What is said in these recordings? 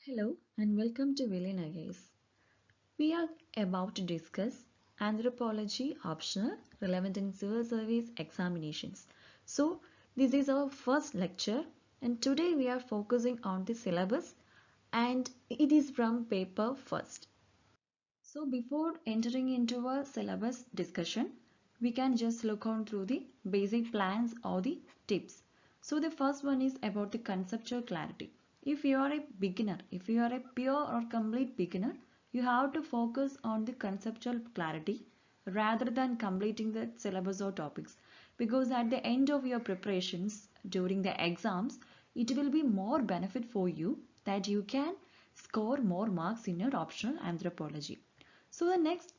Hello and welcome to vlearnias. We are about to discuss anthropology optional relevant in civil service examinations. So this is our first lecture and today we are focusing on the syllabus and it is from paper first. So before entering into a syllabus discussion, we can just look on through the basic plans or the tips. So the first one is about the conceptual clarity. If you are a beginner, if you are a pure or complete beginner, you have to focus on the conceptual clarity rather than completing the syllabus or topics. Because at the end of your preparations during the exams, it will be more benefit for you that you can score more marks in your optional anthropology. So the next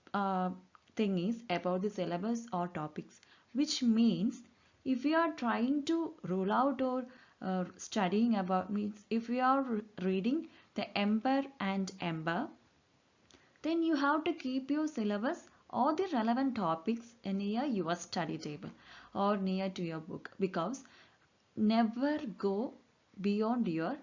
thing is about the syllabus or topics, which means if you are trying to rule out or studying about means if you are reading the Emperor and Ember, then you have to keep your syllabus or the relevant topics near your study table or near to your book because never go beyond your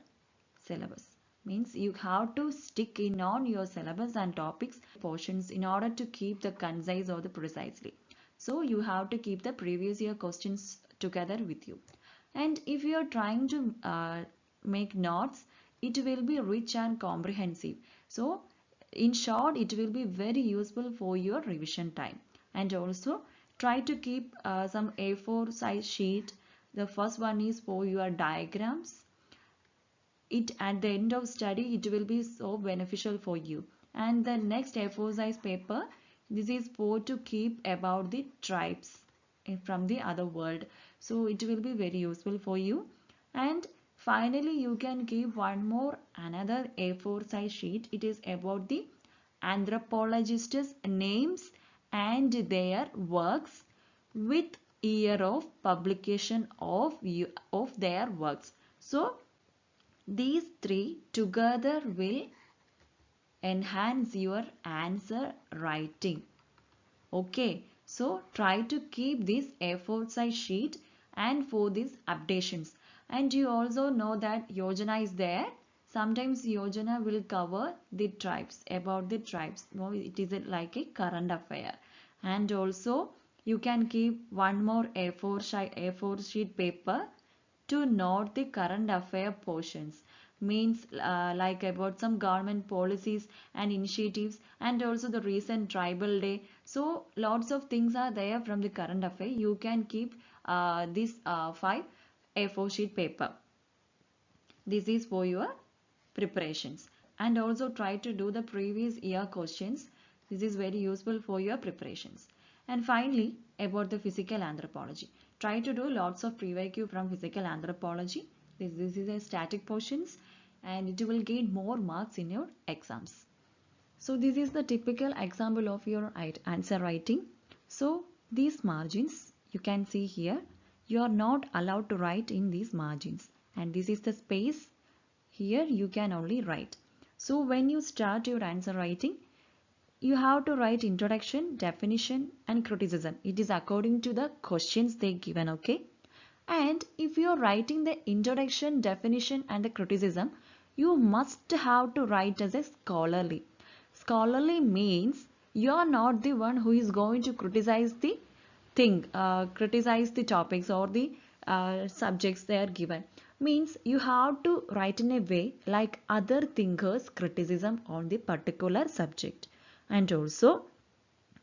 syllabus. Means you have to stick in on your syllabus and topics portions in order to keep the concise or the precisely. So you have to keep the previous year questions together with you. And if you are trying to make notes, it will be rich and comprehensive. So in short, it will be very useful for your revision time. And also try to keep some A4 size sheet. The first one is for your diagrams. It at the end of study it will be so beneficial for you. And the next A4 size paper, this is for to keep about the tribes from the other world, so it will be very useful for you. And finally you can keep one more another A4 size sheet. It is about the anthropologists names and their works with year of publication of their works. So these three together will enhance your answer writing. Okay, so try to keep this A4 size sheet and for these updations. And you also know that Yojana is there. Sometimes Yojana will cover the tribes, about the tribes. No, it is like a current affair. And also you can keep one more A4 sheet paper to note the current affair portions, means like about some government policies and initiatives and also the recent tribal day. So lots of things are there from the current affair. You can keep this 5 A4 sheet paper. This is for your preparations. And also try to do the previous year questions. This is very useful for your preparations. And finally, about the physical anthropology. Try to do lots of pre-IQ from physical anthropology. This is a static portions and it will gain more marks in your exams. So this is the typical example of your answer writing. So these margins you can see here, you are not allowed to write in these margins, and this is the space here you can only write. So when you start your answer writing, you have to write introduction, definition and criticism. It is according to the questions they given, okay? And if you are writing the introduction, definition and the criticism, you must have to write as a scholarly. Scholarly means you are not the one who is going to criticize the criticize the topics or the subjects they are given. Means you have to write in a way like other thinkers' criticism on the particular subject. And also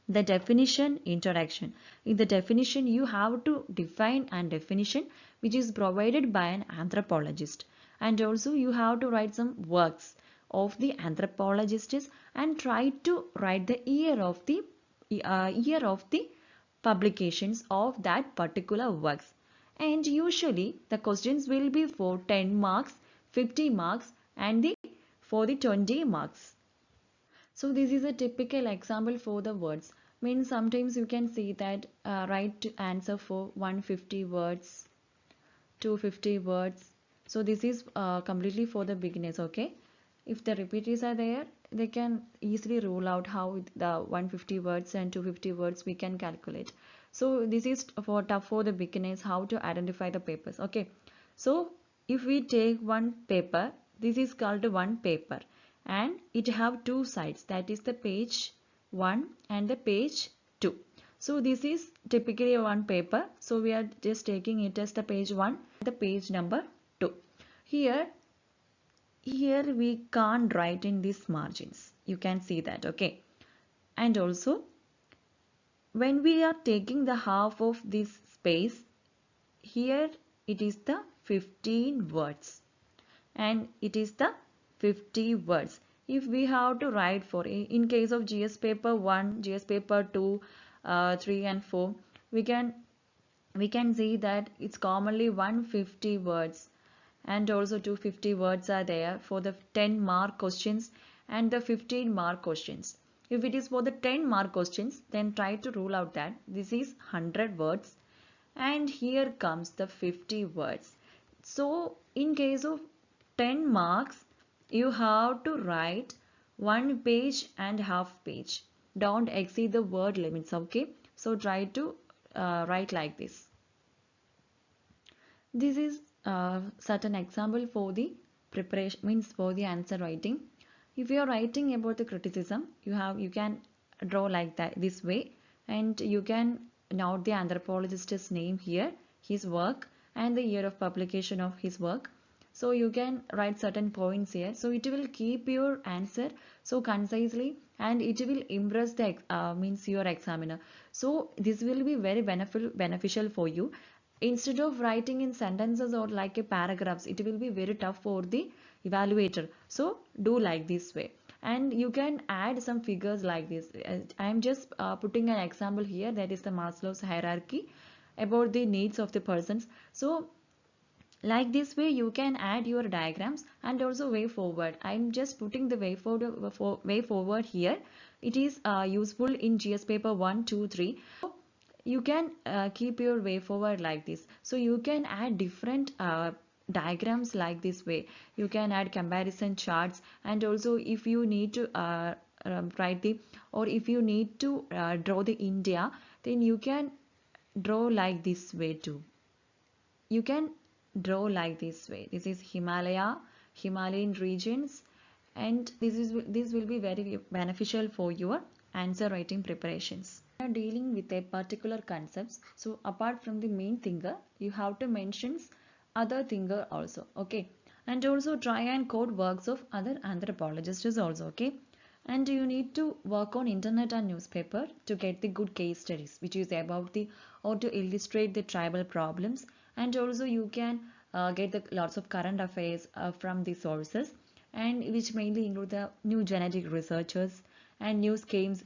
the definition, introduction. In the definition you have to define a definition which is provided by an anthropologist. And also you have to write some works of the anthropologists and try to write the year of the publications of that particular works. And usually the questions will be for 10 marks, 50 marks and for the 20 marks. So this is a typical example for the words. Means sometimes you can see that write answer for 150 words, 250 words. So this is completely for the beginners, okay? If the repeaters are there, they can easily rule out how the 150 words and 250 words we can calculate. So this is for tough for the beginners how to identify the papers, okay? So if we take one paper This is called one paper, and it have two sides, that is the page 1 and the page 2. So this is typically one paper, so we are just taking it as the page 1, the page number 2. Here we can't write in these margins, you can see that, okay. And also when we are taking the half of this space, here it is the 15 words and it is the 50 words. If we have to write for, in case of GS paper 1, GS paper 2, 3 and 4, we can see that it's commonly 150 words, and also 250 words are there for the 10 mark questions and the 15 mark questions. If it is for the 10 mark questions, then try to rule out that this is 100 words and here comes the 50 words. So in case of 10 marks, you have to write one page and half page. Don't exceed the word limits, okay? So try to write like this. This is certain example for the preparation, means for the answer writing. If you are writing about the criticism, you can draw like that, this way, and you can note the anthropologist's name here, his work and the year of publication of his work. So you can write certain points here, so it will keep your answer so concisely and it will impress the means your examiner. So this will be very beneficial for you. Instead of writing in sentences or like a paragraphs, it will be very tough for the evaluator. So do like this way, and you can add some figures like this. I am just putting an example here, that is the Maslow's hierarchy about the needs of the persons. So like this way you can add your diagrams and also way forward. I'm just putting the way forward here. It is useful in GS paper 1, 2, 3. So you can keep your way forward like this. So you can add different diagrams like this way. You can add comparison charts, and also if you need to write the, or if you need to draw the India, then you can draw like this way too. You can draw like this way. This is Himalayan regions, and this will be very beneficial for your answer writing preparations. We are dealing with a particular concepts, so apart from the main thinker, you have to mention other thinker also, okay. And also try and quote works of other anthropologists also, okay. And you need to work on internet and newspaper to get the good case studies, which is about the, or to illustrate the tribal problems. And also you can get the lots of current affairs from the sources, and which mainly include the new genetic researchers and new schemes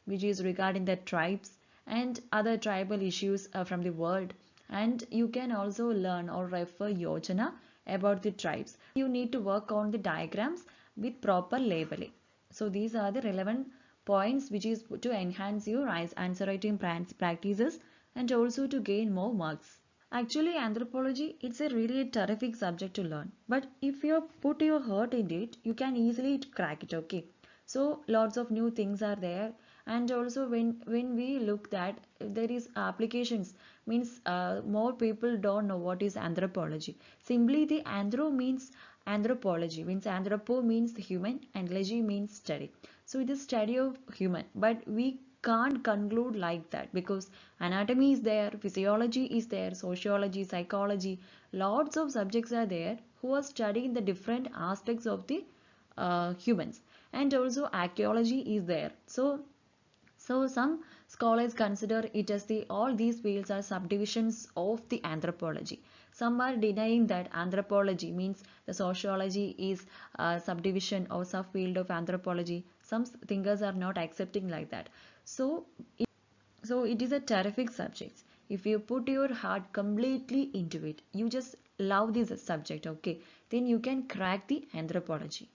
which is regarding the tribes and other tribal issues from the world. And you can also learn or refer yojana about the tribes. You need to work on the diagrams with proper labeling. So these are the relevant points which is to enhance your answer writing practices and also to gain more marks. Actually, anthropology, it's a really terrific subject to learn. But if you put your heart in it, you can easily crack it, okay? So lots of new things are there. And also when we look that there is applications, means more people don't know what is anthropology. Simply the anthro means anthropology, means anthropo means human and logy means study. So it is study of human, but we can't conclude like that, because anatomy is there, physiology is there, sociology, psychology, lots of subjects are there who are studying the different aspects of the humans. And also archaeology is there. So some scholars consider it as the all these fields are subdivisions of the anthropology. Some are denying that anthropology means the sociology is a subdivision or subfield of anthropology. Some thinkers are not accepting like that. So it is a terrific subject. If you put your heart completely into it, you just love this subject, okay, then you can crack the anthropology.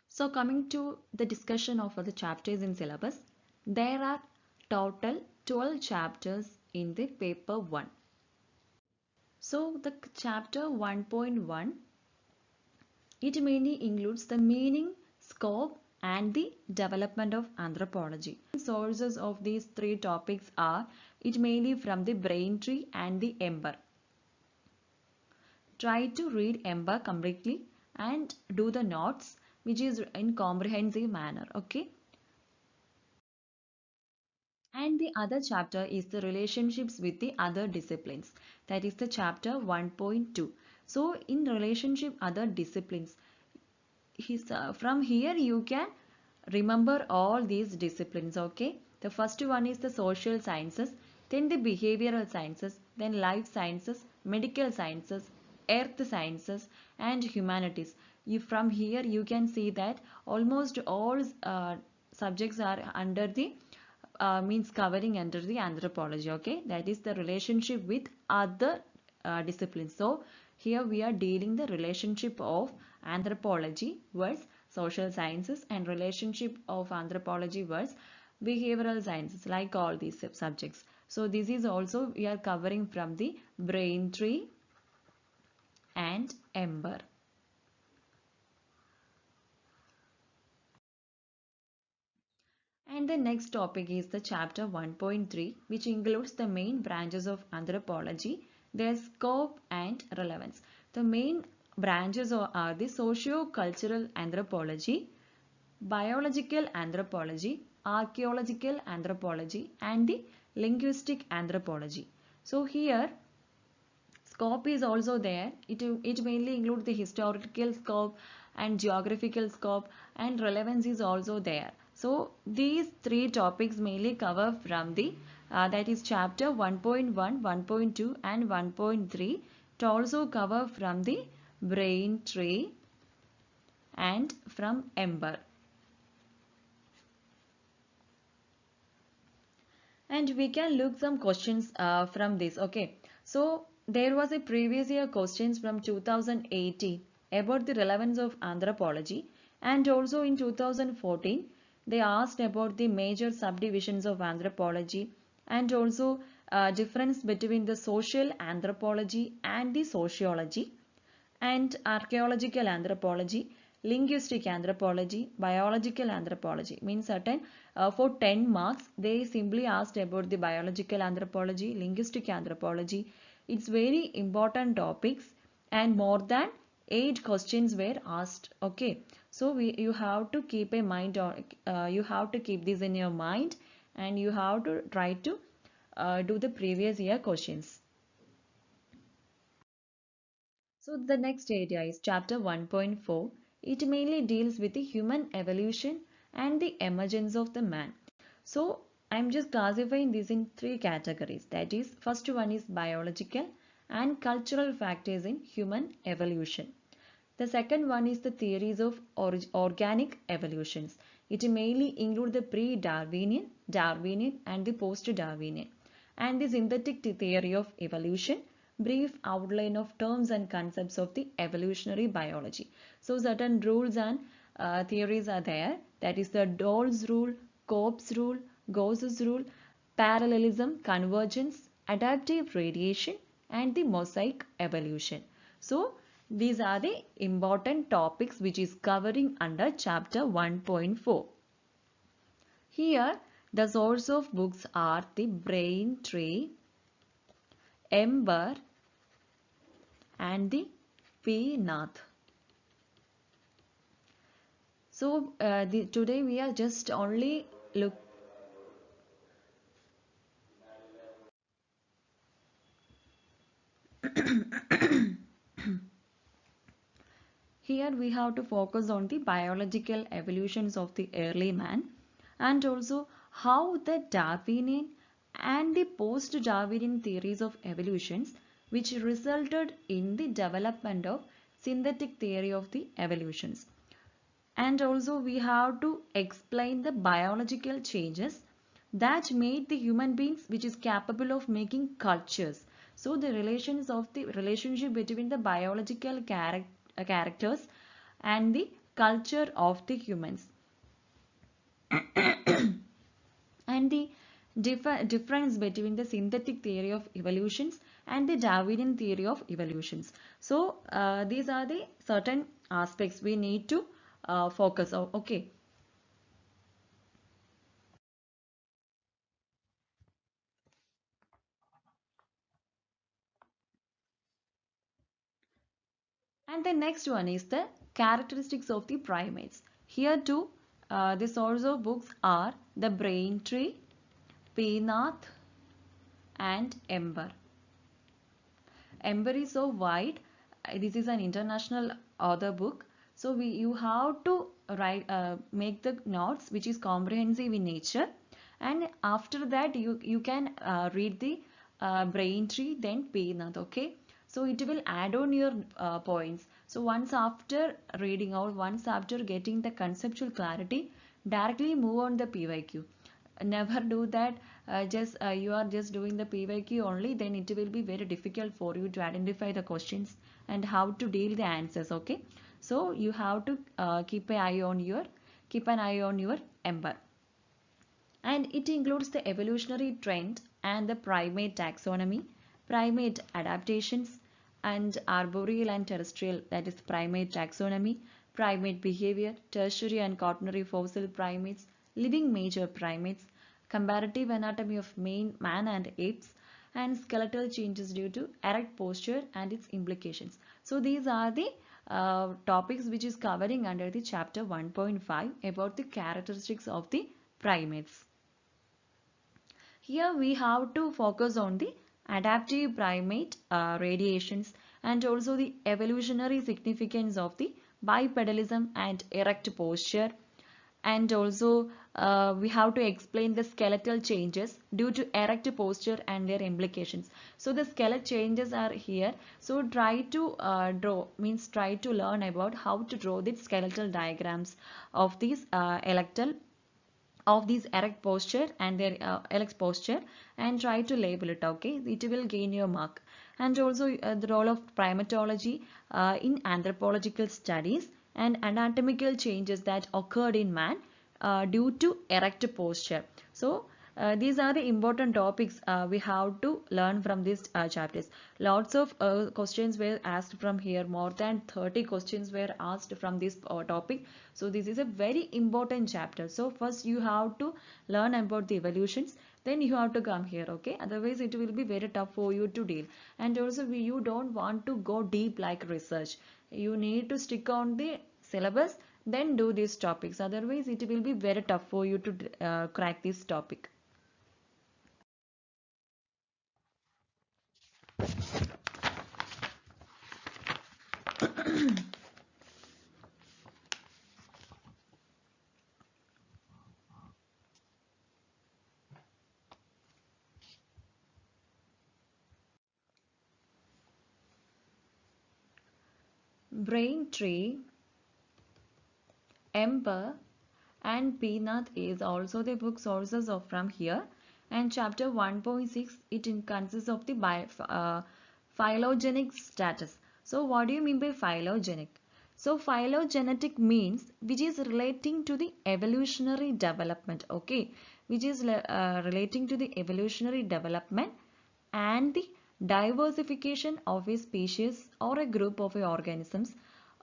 So coming to the discussion of the chapters in syllabus, there are total 12 chapters in the paper 1. So the chapter 1.1, it mainly includes the meaning, scope and the development of anthropology. Sources of these three topics are, it mainly from the brain tree and the ember. try to read Ember completely and do the notes which is in comprehensive manner. Okay. And the other chapter is the relationships with the other disciplines. That is the chapter 1.2. So in relationship other disciplines, from here you can remember all these disciplines. Okay. The first one is the social sciences, then the behavioral sciences, then life sciences, medical sciences, earth sciences, and humanities. From here you can see that almost all subjects are under the means covering under the anthropology. Okay, that is the relationship with other disciplines. So here we are dealing the relationship of anthropology versus social sciences and relationship of anthropology versus behavioral sciences, like all these subjects. So this is also we are covering from the brain tree and ember. And the next topic is the chapter 1.3, which includes the main branches of anthropology, their scope and relevance. The main branches are the socio-cultural anthropology, biological anthropology, archaeological anthropology, and the linguistic anthropology. So here scope is also there. It mainly includes the historical scope and geographical scope, and relevance is also there. So these three topics mainly cover from the that is chapter 1.1, 1.2 and 1.3. It also cover from the brain tree and from ember. And we can look some questions from this. Okay, so there was a previous year questions from 2018 about the relevance of anthropology, and also in 2014 they asked about the major subdivisions of anthropology, and also difference between the social anthropology and the sociology, and archaeological anthropology, linguistic anthropology, biological anthropology. Means certain for 10 marks they simply asked about the biological anthropology, linguistic anthropology. It's very important topics, and more than 8 questions were asked. Okay, so you have to keep a mind on you have to keep this in your mind, and you have to try to do the previous year questions. So the next area is chapter 1.4. It mainly deals with the human evolution and the emergence of the man. So I'm just classifying this in three categories. That is, first one is biological and cultural factors in human evolution. The second one is the theories of organic evolutions. It mainly include the pre-Darwinian, Darwinian and the post-Darwinian, and the synthetic theory of evolution, brief outline of terms and concepts of the evolutionary biology. So certain rules and theories are there. That is the Doll's rule, Cope's rule, Gauss's rule, parallelism, convergence, adaptive radiation, and the mosaic evolution. So these are the important topics which is covering under chapter 1.4. Here the source of books are the brain tree, ember, and the P. Nath. So today we are just only look. Here we have to focus on the biological evolutions of the early man, and also how the Darwinian and the post-Darwinian theories of evolutions which resulted in the development of synthetic theory of the evolutions. And also we have to explain the biological changes that made the human beings which is capable of making cultures. So the relations of the relationship between the biological characters and the culture of the humans, and the difference between the synthetic theory of evolutions and the Darwinian theory of evolutions. So these are the certain aspects we need to focus on. Okay. And the next one is the characteristics of the primates. Here too, the source of books are the Brain Tree, Peanath, and Ember. Ember is so wide. This is an international author book. So you have to write, make the notes which is comprehensive in nature, and after that you can read the Brain Tree, then Peanath. Okay. So it will add on your points. So once after reading out, once after getting the conceptual clarity, directly move on the PYQ. Never do that. Just you are just doing the PYQ only, then it will be very difficult for you to identify the questions and how to deal the answers. Okay, so you have to keep an eye on your Ember. And it includes the evolutionary trend and the primate taxonomy, primate adaptations, and arboreal and terrestrial, that is primate taxonomy, primate behavior, tertiary and quaternary fossil primates, living major primates, comparative anatomy of man and apes, and skeletal changes due to erect posture and its implications. So these are the topics which is covering under the chapter 1.5 about the characteristics of the primates. Here we have to focus on the adaptive primate radiations and also the evolutionary significance of the bipedalism and erect posture, and also we have to explain the skeletal changes due to erect posture and their implications. So the skeletal changes are here. So try to try to learn about how to draw the skeletal diagrams of these erect posture and their erect posture, and try to label it. Okay, it will gain your mark. And also the role of primatology in anthropological studies and anatomical changes that occurred in man due to erect posture. So these are the important topics we have to learn from these chapters. Lots of questions were asked from here. More than 30 questions were asked from this topic. So this is a very important chapter. So first you have to learn about the evolutions. Then you have to come here. Okay. Otherwise it will be very tough for you to deal. And also you don't want to go deep like research. You need to stick on the syllabus. Then do these topics. Otherwise it will be very tough for you to crack this topic. Brain Tree, Ember, and Peanath is also the book sources of from here. And chapter 1.6 it consists of the phylogenetic status. So what do you mean by phylogenetic? So phylogenetic means which is relating to the evolutionary development. Okay, which is relating to the evolutionary development and the diversification of a species or a group of organisms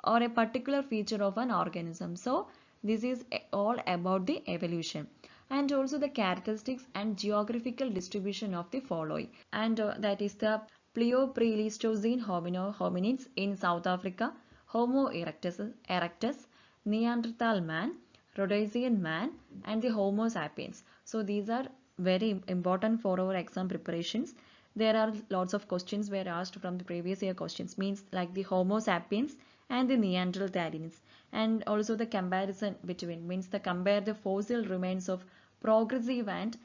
or a particular feature of an organism. So this is all about the evolution, and also the characteristics and geographical distribution of the following. And that is the Pleistocene hominids in South Africa, Homo erectus, Neanderthal man, Rhodesian man, and the Homo sapiens. So these are very important for our exam preparations. There are lots of questions were asked from the previous year questions, means like the Homo sapiens and the Neanderthalians, and also the comparison between, means the compare the fossil remains of progressive and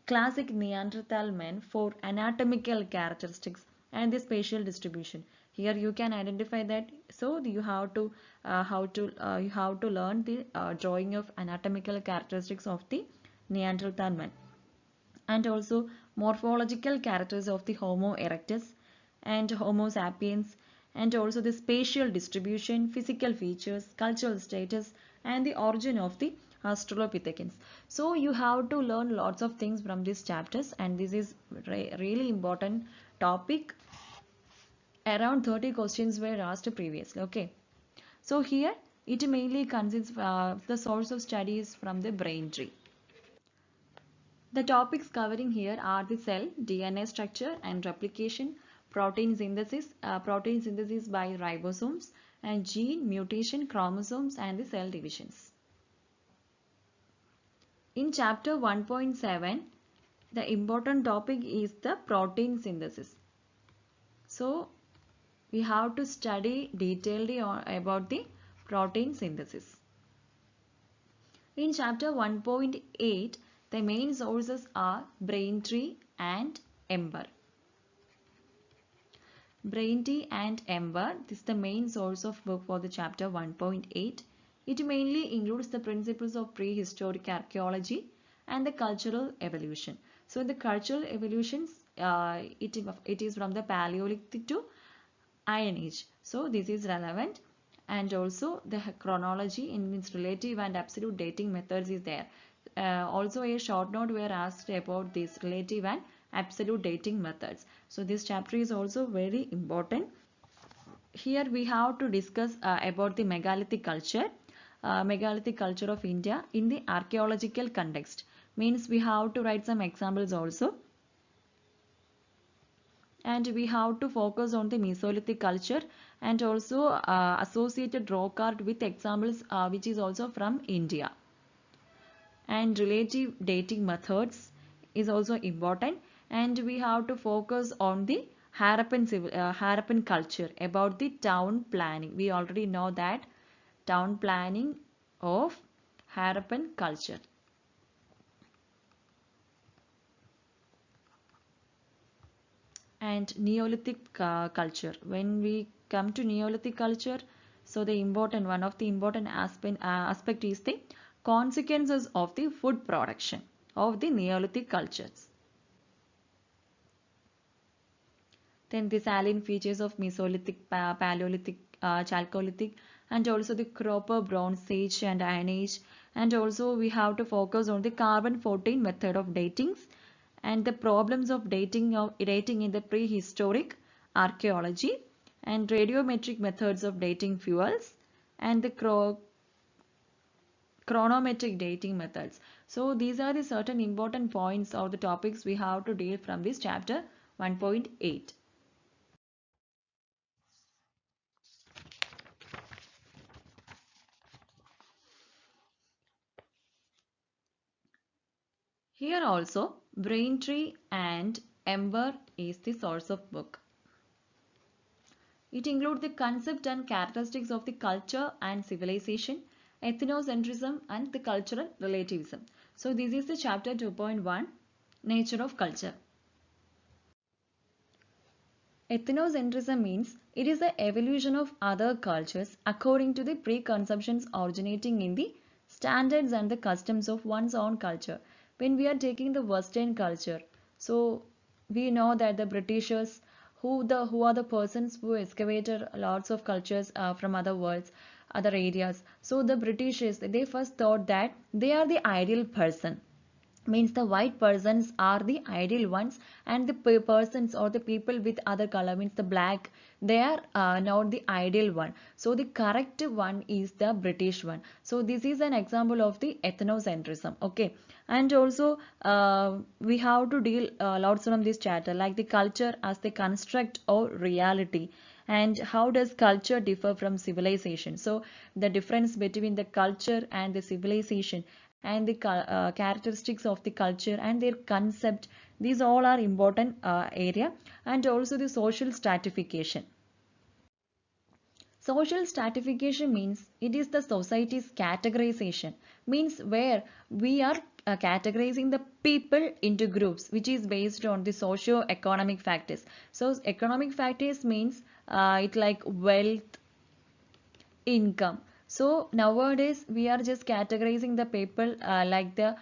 classic Neanderthal men for anatomical characteristics and the spatial distribution. Here you can identify that. So you have to learn the drawing of anatomical characteristics of the Neanderthal man, and also morphological characters of the Homo erectus and Homo sapiens, and also the spatial distribution, physical features, cultural status, and the origin of the Australopithecines. So you have to learn lots of things from these chapters, and this is really important topic. Around 30 questions were asked previously. Okay, so here it mainly consists the source of studies from the brain tree. The topics covering here are the cell, DNA structure and replication, protein synthesis by ribosomes, and gene mutation, chromosomes, and the cell divisions. In chapter 1.7, the important topic is the protein synthesis. So we have to study detailedly about the protein synthesis. In chapter 1.8, the main sources are Braintree and Ember. Braintree and Ember, this is the main source of book for the chapter 1.8. It mainly includes the principles of prehistoric archaeology and the cultural evolution. So in the cultural evolutions, it is from the Paleolithic to Iron Age. So this is relevant, and also the chronology in its relative and absolute dating methods is there. Also a short note were asked about this relative and absolute dating methods. So this chapter is also very important. Here we have to discuss about the megalithic culture of India in the archaeological context. Means we have to write some examples also. And we have to focus on the Mesolithic culture and also associated rock art with examples which is also from India. And relative dating methods is also important, and we have to focus on the Harappan culture, about the town planning. We already know that town planning of Harappan culture. And Neolithic culture. When we come to Neolithic culture, so one of the important aspect is the consequences of the food production of the Neolithic cultures. Then the salient features of Mesolithic, Paleolithic, Chalcolithic, and also the Copper, Bronze Age and Iron Age. And also we have to focus on the carbon-14 method of datings and the problems of dating in the prehistoric archaeology, and radiometric methods of dating fuels, and the chronometric dating methods. So these are the certain important points or the topics we have to deal from this chapter 1.8. Here also Braintree and Ember is the source of book. It includes the concept and characteristics of the culture and civilization, ethnocentrism and the cultural relativism. So this is the chapter 2.1, nature of culture. Ethnocentrism means it is the evolution of other cultures according to the preconceptions originating in the standards and the customs of one's own culture. When we are taking the Western culture, so we know that the Britishers, who are the persons who excavated lots of cultures from other worlds, other areas. So the Britishers, they first thought that they are the ideal person. Means the white persons are the ideal ones, and the persons or the people with other color, means the black, they are not the ideal one. So the correct one is the British one. So this is an example of the ethnocentrism. Okay, and also we have to deal lots from this chapter, like the culture as the construct or reality, and how does culture differ from civilization. So the difference between the culture and the civilization, and the characteristics of the culture and their concept, these all are important area. And also the social stratification. Social stratification means it is the society's categorization, means where we are categorizing the people into groups which is based on the socio-economic factors. So economic factors means it like wealth, income. So nowadays we are just categorizing the people like the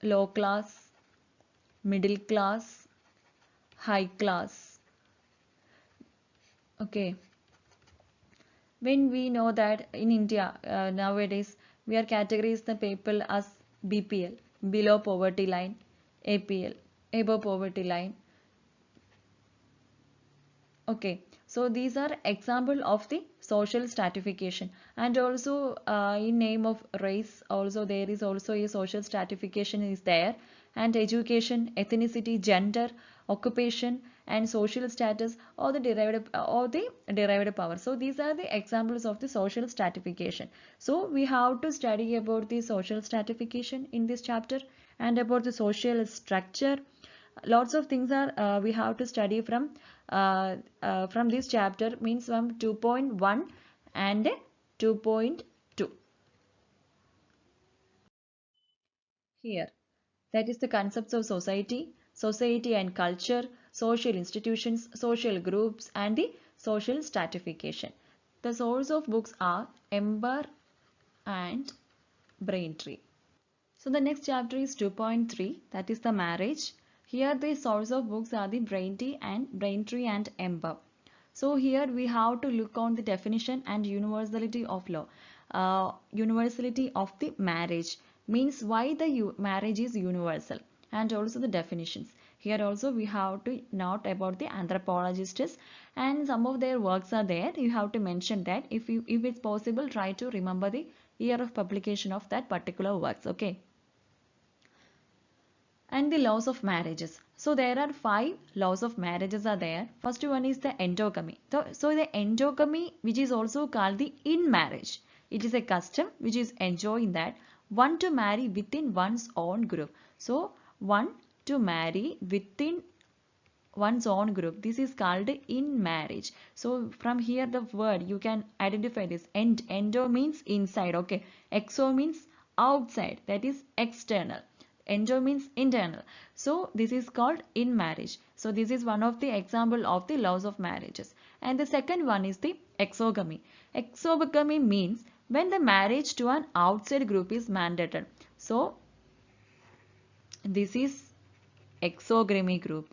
low class, middle class, high class. Okay. When we know that in India nowadays we are categorizing the people as BPL, below poverty line, APL, above poverty line. Okay, so these are example of the social stratification. And also in name of race also there is also a social stratification is there, and education, ethnicity, gender, occupation, and social status or the derived power. So these are the examples of the social stratification. So we have to study about the social stratification in this chapter and about the social structure. Lots of things are we have to study from this chapter, means from 2.1 and 2.2. Here, that is the concepts of society and culture, social institutions, social groups, and the social stratification. The source of books are Ember and Braintree. So the next chapter is 2.3, that is the marriage. Here the source of books are the Braintree and Ember. So here we have to look on the definition and universality of law. Universality of the marriage means why the marriage is universal, and also the definitions. Here also we have to note about the anthropologists, and some of their works are there. You have to mention that. If it's possible, try to remember the year of publication of that particular works. Okay. And the laws of marriages. So there are 5 laws of marriages are there. First one is the endogamy. So the endogamy, which is also called the in marriage. It is a custom which is enjoined that one to marry within one's own group. So one to marry within one's own group. This is called in marriage. So from here the word you can identify this. Endo means inside. Okay. Exo means outside. That is external. Endo means internal. So this is called in marriage. So this is one of the example of the laws of marriages. And the second one is the exogamy. Exogamy means when the marriage to an outside group is mandated. So this is exogamy group.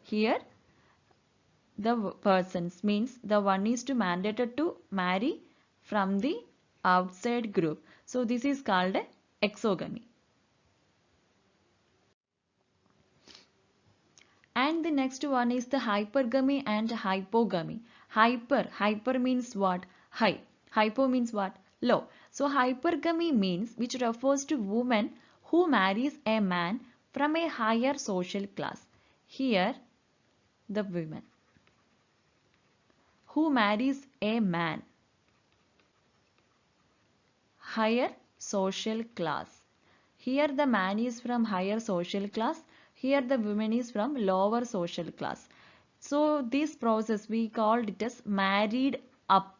Here the persons means the one is to mandated to marry from the outside group. So this is called exogamy. And the next one is the hypergamy and hypogamy. Hyper means what? High. Hypo means what? Low. So hypergamy means which refers to woman who marries a man from a higher social class. Here the woman who marries a man higher social class. Here the man is from higher social class. Here the woman is from lower social class. So this process we called it as married up.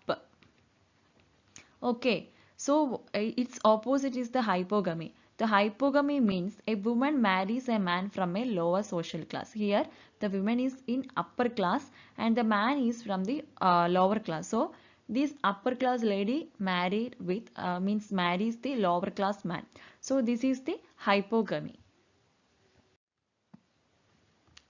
Okay. So its opposite is the hypogamy. The hypogamy means a woman marries a man from a lower social class. Here the woman is in upper class and the man is from the lower class. So this upper class lady married with means marries the lower class man. So this is the hypogamy.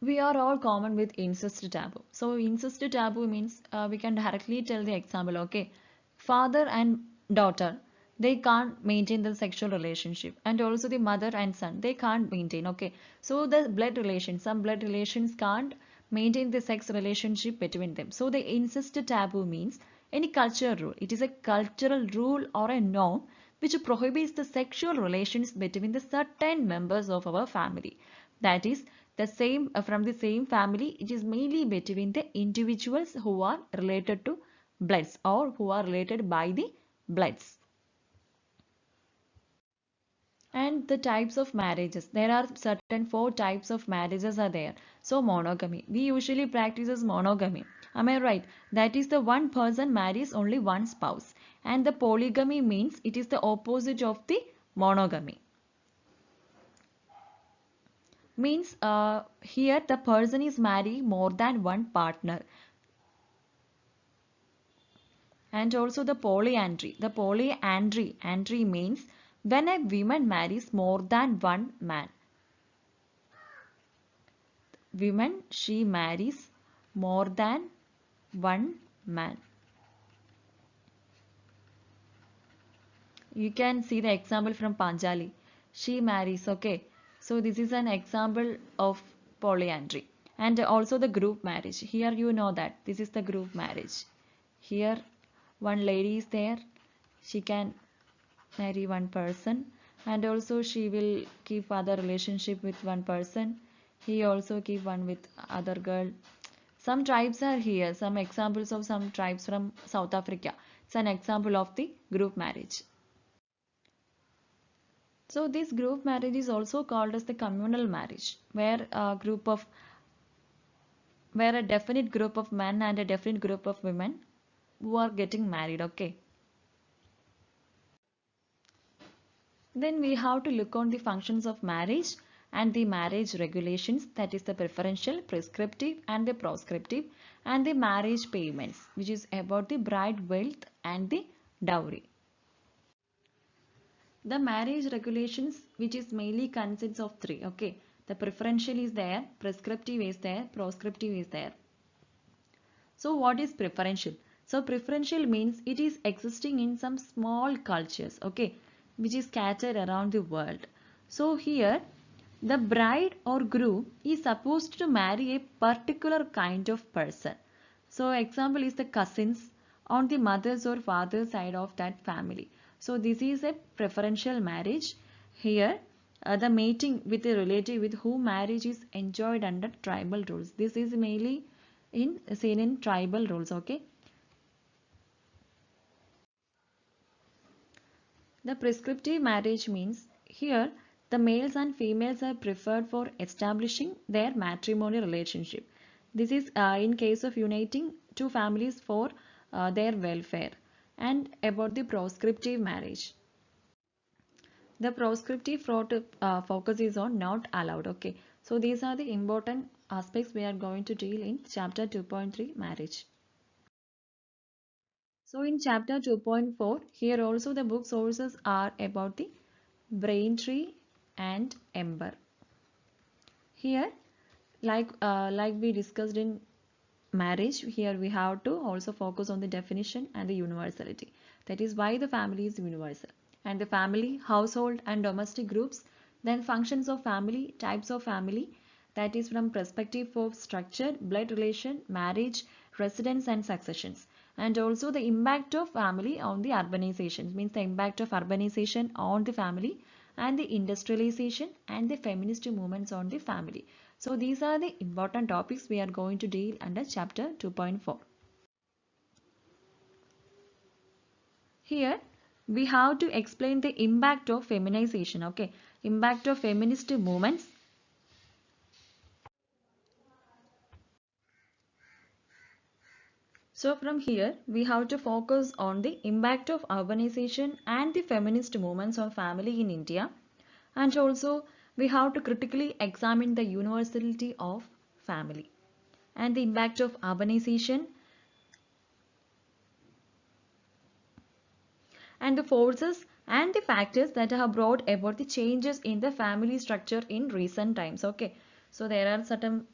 We are all common with incest taboo. So incest taboo means we can directly tell the example. Okay, father and daughter, they can't maintain the sexual relationship, and also the mother and son, they can't maintain. Okay, so the blood relations, some blood relations can't maintain the sex relationship between them. So the incest taboo means any cultural rule. It is a cultural rule or a norm which prohibits the sexual relations between the certain members of our family. That is the same from the same family. It is mainly between the individuals who are related to bloods or who are related by the bloods. And the types of marriages, there are certain 4 types of marriages are there. So monogamy, we usually practice monogamy, am I right? That is the one person marries only one spouse. And the polygamy means it is the opposite of the monogamy. Means here the person is marrying more than one partner. And also the polyandry. The polyandry means when a woman marries more than one man. Woman, she marries more than one man. You can see the example from Panjali. She marries, okay. So this is an example of polyandry. And also the group marriage. Here you know that this is the group marriage. Here one lady is there. She can marry one person, and also she will keep other relationship with one person. He also keep one with other girl. Some tribes are here. Some examples of some tribes from South Africa. It's an example of the group marriage. So this group marriage is also called as the communal marriage, where a definite group of men and a definite group of women who are getting married. Okay. Then we have to look on the functions of marriage and the marriage regulations, that is the preferential, prescriptive and the proscriptive, and the marriage payments, which is about the bride wealth and the dowry. The marriage regulations, which is mainly consists of three. Okay, the preferential is there, prescriptive is there, proscriptive is there. So what is preferential? So preferential means it is existing in some small cultures, okay, which is scattered around the world. So here the bride or groom is supposed to marry a particular kind of person. So example is the cousins on the mother's or father's side of that family. So this is a preferential marriage. Here the mating with a relative with whom marriage is enjoyed under tribal rules. This is mainly seen in tribal rules. Okay. The prescriptive marriage means here the males and females are preferred for establishing their matrimonial relationship. This is in case of uniting two families for their welfare. And about the proscriptive marriage. The proscriptive focus is on not allowed. Okay. So these are the important aspects we are going to deal in chapter 2.3 marriage. So in chapter 2.4, here also the book sources are about the brain tree and ember. Here, like we discussed in marriage, here we have to also focus on the definition and the universality. That is why the family is universal. And the family, household and domestic groups, then functions of family, types of family, that is from perspective of structure, blood relation, marriage, residence and successions. And also the impact of family on the urbanization, means the impact of urbanization on the family and the industrialization and the feminist movements on the family. So these are the important topics we are going to deal under chapter 2.4. Here we have to explain the impact of feminization, okay, impact of feminist movements. So from here we have to focus on the impact of urbanization and the feminist movements on family in India, and also we have to critically examine the universality of family and the impact of urbanization and the forces and the factors that have brought about the changes in the family structure in recent times. Okay, so there are certain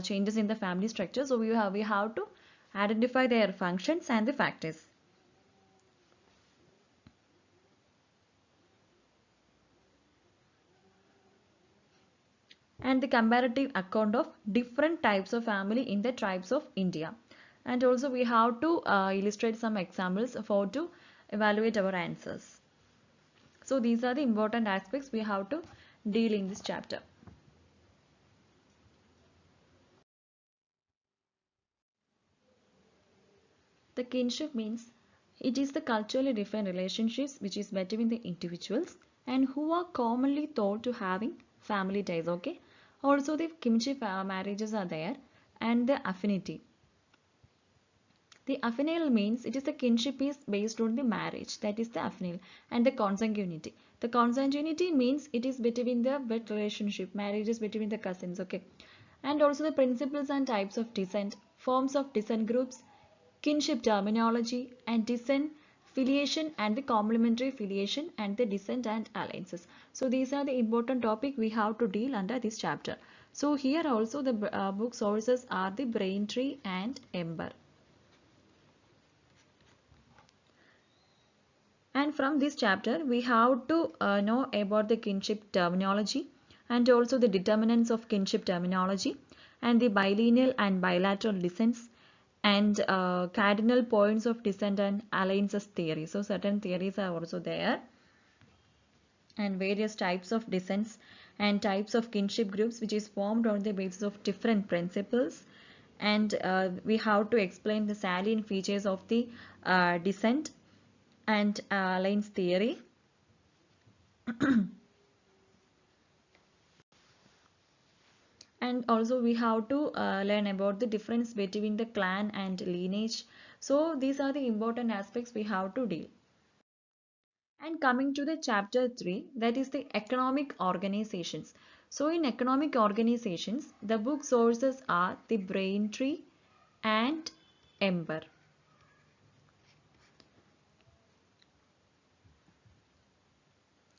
changes in the family structure, so we have to identify their functions and the factors. And the comparative account of different types of family in the tribes of India. And also we have to illustrate some examples for to evaluate our answers. So these are the important aspects we have to deal in this chapter. The kinship means it is the culturally defined relationships which is between the individuals and who are commonly thought to having family ties. Okay. Also the kinship marriages are there, and the affinity. The affinal means it is the kinship is based on the marriage, that is the affinal, and the consanguinity. The consanguinity means it is between the blood relationship, marriage is between the cousins, okay. And also the principles and types of descent, forms of descent groups, kinship terminology, and descent, filiation and the complementary filiation, and the descent and alliances. So these are the important topic we have to deal under this chapter. So here also the book sources are the brain tree and ember. And from this chapter, we have to know about the kinship terminology and also the determinants of kinship terminology and the bilineal and bilateral descents and cardinal points of descent and alliances theory. So certain theories are also there, and various types of descents and types of kinship groups which is formed on the basis of different principles, and we have to explain the salient features of the descent and alliance theory. And also we have to learn about the difference between the clan and lineage. So these are the important aspects we have to deal. And coming to the chapter 3, that is the economic organizations. So in economic organizations, the book sources are the Braintree and Ember.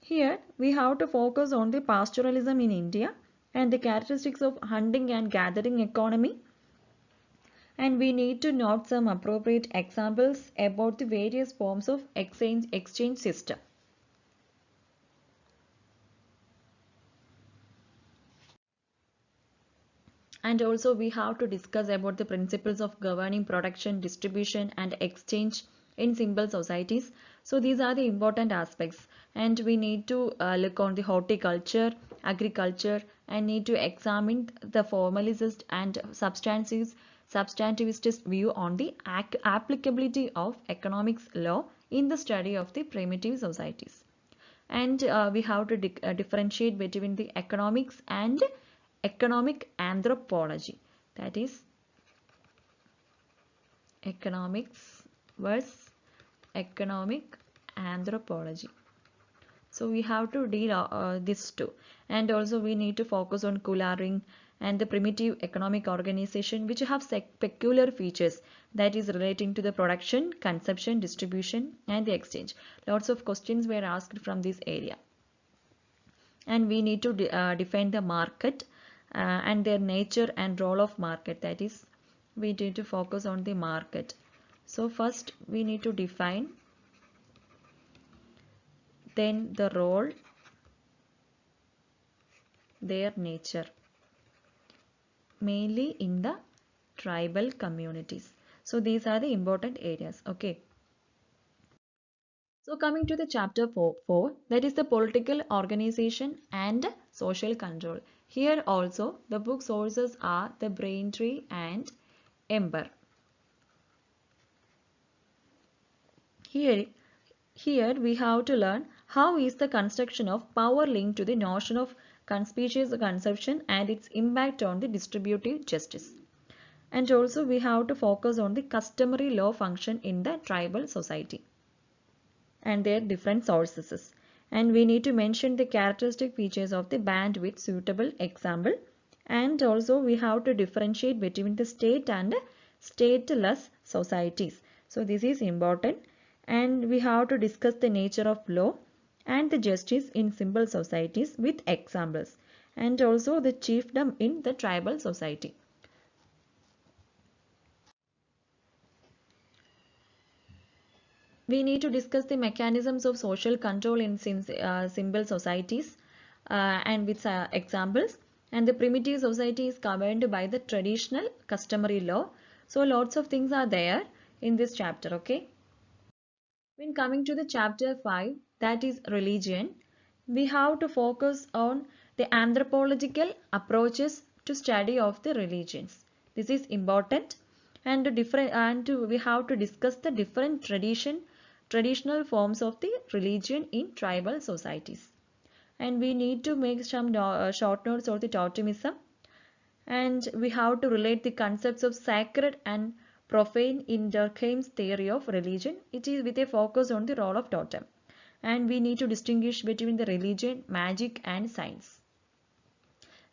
Here we have to focus on the pastoralism in India and the characteristics of hunting and gathering economy. And we need to note some appropriate examples about the various forms of exchange system. And also we have to discuss about the principles of governing production, distribution and exchange in simple societies. So these are the important aspects, and we need to look on the horticulture, agriculture, and need to examine the formalist and substantivist view on the applicability of economics law in the study of the primitive societies. And we have to differentiate between the economics and economic anthropology, that is economics versus economic anthropology. So we have to deal this too. And also we need to focus on colouring and the primitive economic organization which have peculiar features, that is relating to the production, consumption, distribution and the exchange. Lots of questions were asked from this area. And we need to define the market and their nature and role of market, that is we need to focus on the market. So first we need to define, then the role, their nature, mainly in the tribal communities. So these are the important areas. Okay. So coming to the chapter 4, that is the political organization and social control. Here also the book sources are the Braintree and Ember. Here we have to learn how is the construction of power linked to the notion of conspicuous consumption and its impact on the distributive justice. And also we have to focus on the customary law function in the tribal society and their different sources. And we need to mention the characteristic features of the band with suitable example. And also we have to differentiate between the state and stateless societies. So this is important. And we have to discuss the nature of law and the justice in simple societies with examples. And also the chiefdom in the tribal society. We need to discuss the mechanisms of social control in simple societies and with examples. And the primitive society is governed by the traditional customary law. So lots of things are there in this chapter. Okay. When coming to the chapter 5, that is religion, we have to focus on the anthropological approaches to study of the religions. This is important, and we have to discuss the different traditional forms of the religion in tribal societies. And we need to make some short notes of the totemism, and we have to relate the concepts of sacred and profane in Durkheim's theory of religion. It is with a focus on the role of totem. And we need to distinguish between the religion, magic and science.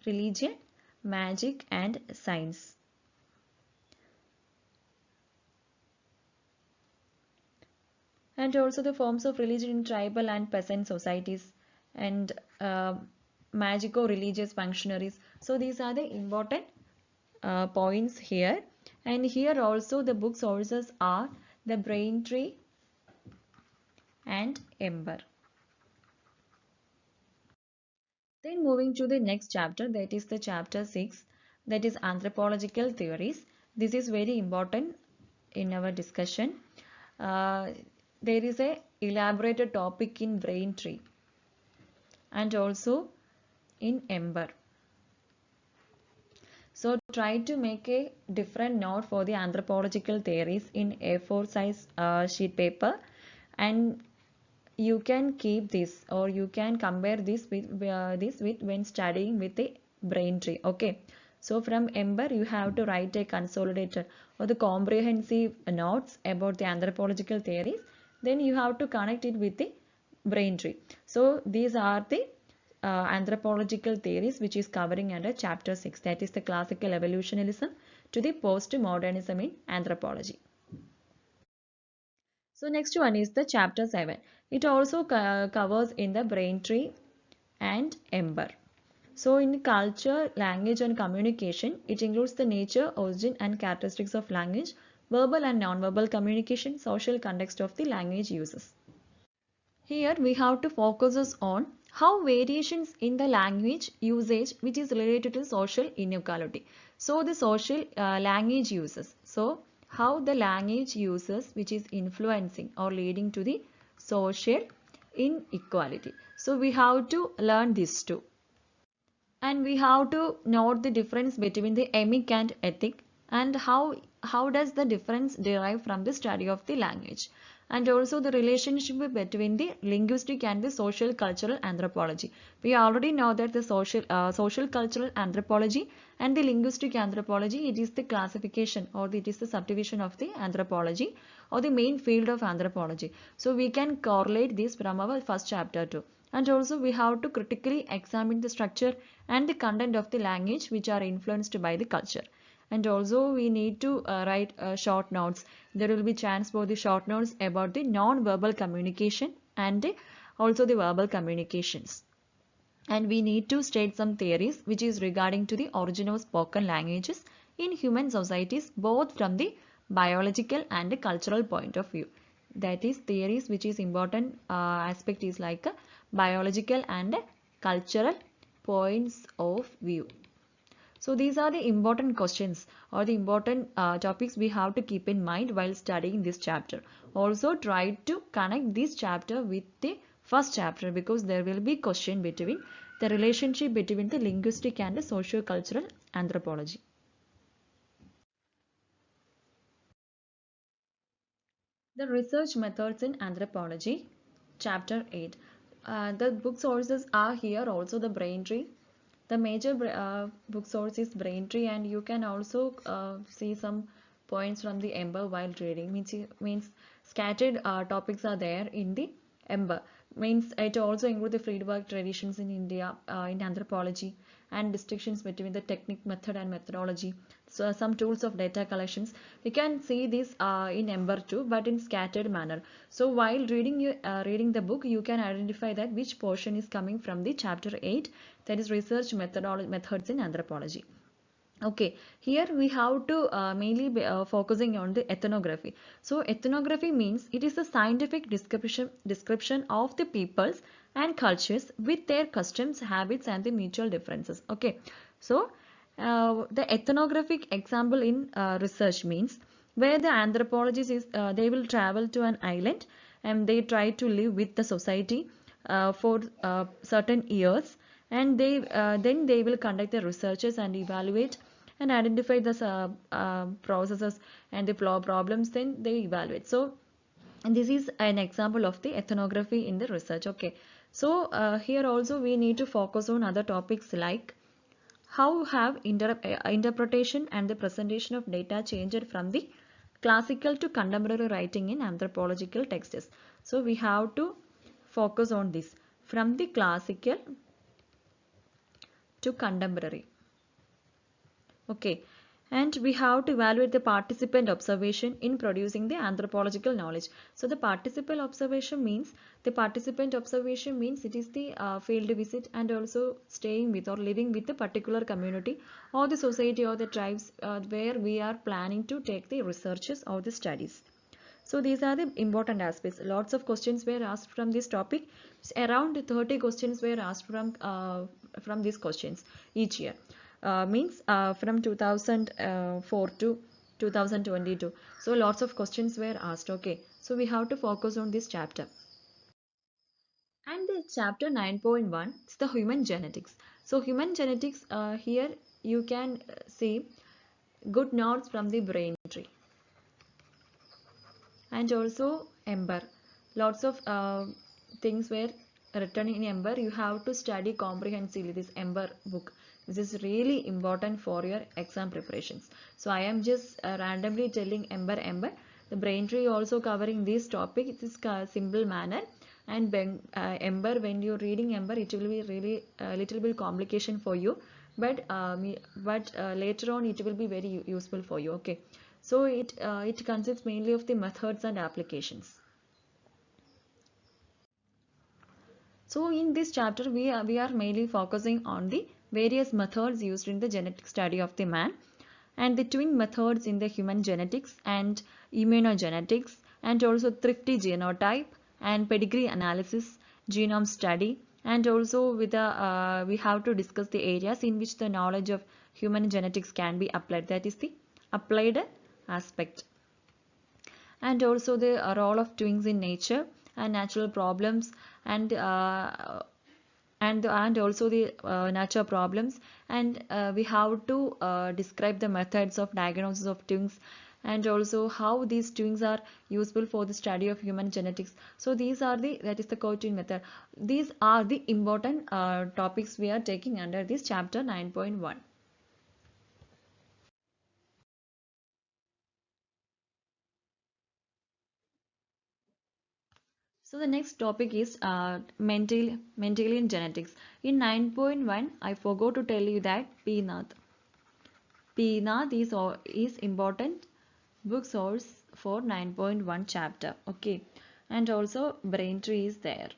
Religion, magic and science. And also the forms of religion in tribal and peasant societies, and magico-religious functionaries. So these are the important points here. And here also the book sources are the Braintree and Ember. Then moving to the next chapter, that is the chapter 6, that is anthropological theories. This is very important in our discussion. There is a elaborated topic in Braintree, and also in Ember. So try to make a different note for the anthropological theories in A4 size sheet paper, and you can keep this, or you can compare this with when studying with the brain tree. Okay, so from Ember you have to write a consolidated or the comprehensive notes about the anthropological theories. Then you have to connect it with the brain tree. So these are the anthropological theories which is covering under chapter 6, that is the classical evolutionism to the postmodernism in anthropology. So next one is the chapter 7. It also covers in the brain tree and Ember. So in culture, language and communication, it includes the nature, origin and characteristics of language, verbal and non-verbal communication, social context of the language uses. Here we have to focus on how variations in the language usage which is related to social inequality. So the social language uses. So how the language uses which is influencing or leading to the social inequality. So we have to learn this too. And we have to note the difference between the emic and ethic, and how does the difference derive from the study of the language, and also the relationship between the linguistic and the social cultural anthropology. We already know that the social cultural anthropology and the linguistic anthropology, it is the classification or it is the subdivision of the anthropology or the main field of anthropology. So we can correlate this from our first chapter too. And also we have to critically examine the structure and the content of the language which are influenced by the culture. And also we need to write short notes. There will be chance for the short notes about the non-verbal communication and also the verbal communications. And we need to state some theories which is regarding to the origin of spoken languages in human societies, both from the biological and the cultural point of view. That is theories which is important aspect is like biological and cultural points of view. So these are the important questions or the important topics we have to keep in mind while studying this chapter. Also try to connect this chapter with the first chapter, because there will be question between the relationship between the linguistic and the socio-cultural anthropology. The research methods in anthropology, chapter 8. The book sources are here also the brain tree. The major book source is brain tree, and you can also see some points from the Ember while reading. Means scattered topics are there in the Ember. Means it also includes the fieldwork traditions in India in anthropology, and distinctions between the technique, method and methodology. So some tools of data collections. We can see this in Ember too, but in scattered manner. So while reading the book, you can identify that which portion is coming from the chapter 8, that is research methods in anthropology. Okay, here we have to mainly be focusing on the ethnography. So ethnography means it is a scientific description of the peoples and cultures with their customs, habits and the mutual differences. Okay, so the ethnographic example in research means where the anthropologist is they will travel to an island and they try to live with the society for certain years, and then they will conduct the researches and evaluate and identify the processes and the problems, then they evaluate. So and this is an example of the ethnography in the research. Okay, so here also we need to focus on other topics like how have interpretation and the presentation of data changed from the classical to contemporary writing in anthropological texts. So we have to focus on this from the classical to contemporary. Okay, and we have to evaluate the participant observation in producing the anthropological knowledge. So the participant observation means it is the field visit and also staying with or living with the particular community or the society or the tribes where we are planning to take the researches or the studies. So these are the important aspects. Lots of questions were asked from this topic. Around 30 questions were asked from these questions each year. Means from 2004 to 2022. So lots of questions were asked. Okay, so we have to focus on this chapter. And the chapter 9.1 is the human genetics. So human genetics, here you can see good notes from the brain tree and also Ember. Lots of things were written in Ember. You have to study comprehensively this Ember book. This is really important for your exam preparations. So I am just randomly telling Ember. The brain tree also covering this topic. It is a simple manner. And Ember, when you're reading Ember, it will be really a little bit complication for you. But later on, it will be very useful for you. Okay. So it consists mainly of the methods and applications. So in this chapter, we are mainly focusing on the various methods used in the genetic study of the man and the twin methods in the human genetics and immunogenetics and also thrifty genotype and pedigree analysis, genome study, and also we have to discuss the areas in which the knowledge of human genetics can be applied. That is the applied aspect. And also the role of twins in nature and natural problems and and also the natural problems and we have to describe the methods of diagnosis of twins and also how these twins are useful for the study of human genetics. So these are that is the co-twin method. These are the important topics we are taking under this chapter 9.1. So the next topic is Mendelian genetics. In 9.1, I forgot to tell you that PNAT. PNAT is important book source for 9.1 chapter. Okay, and also brain tree is there.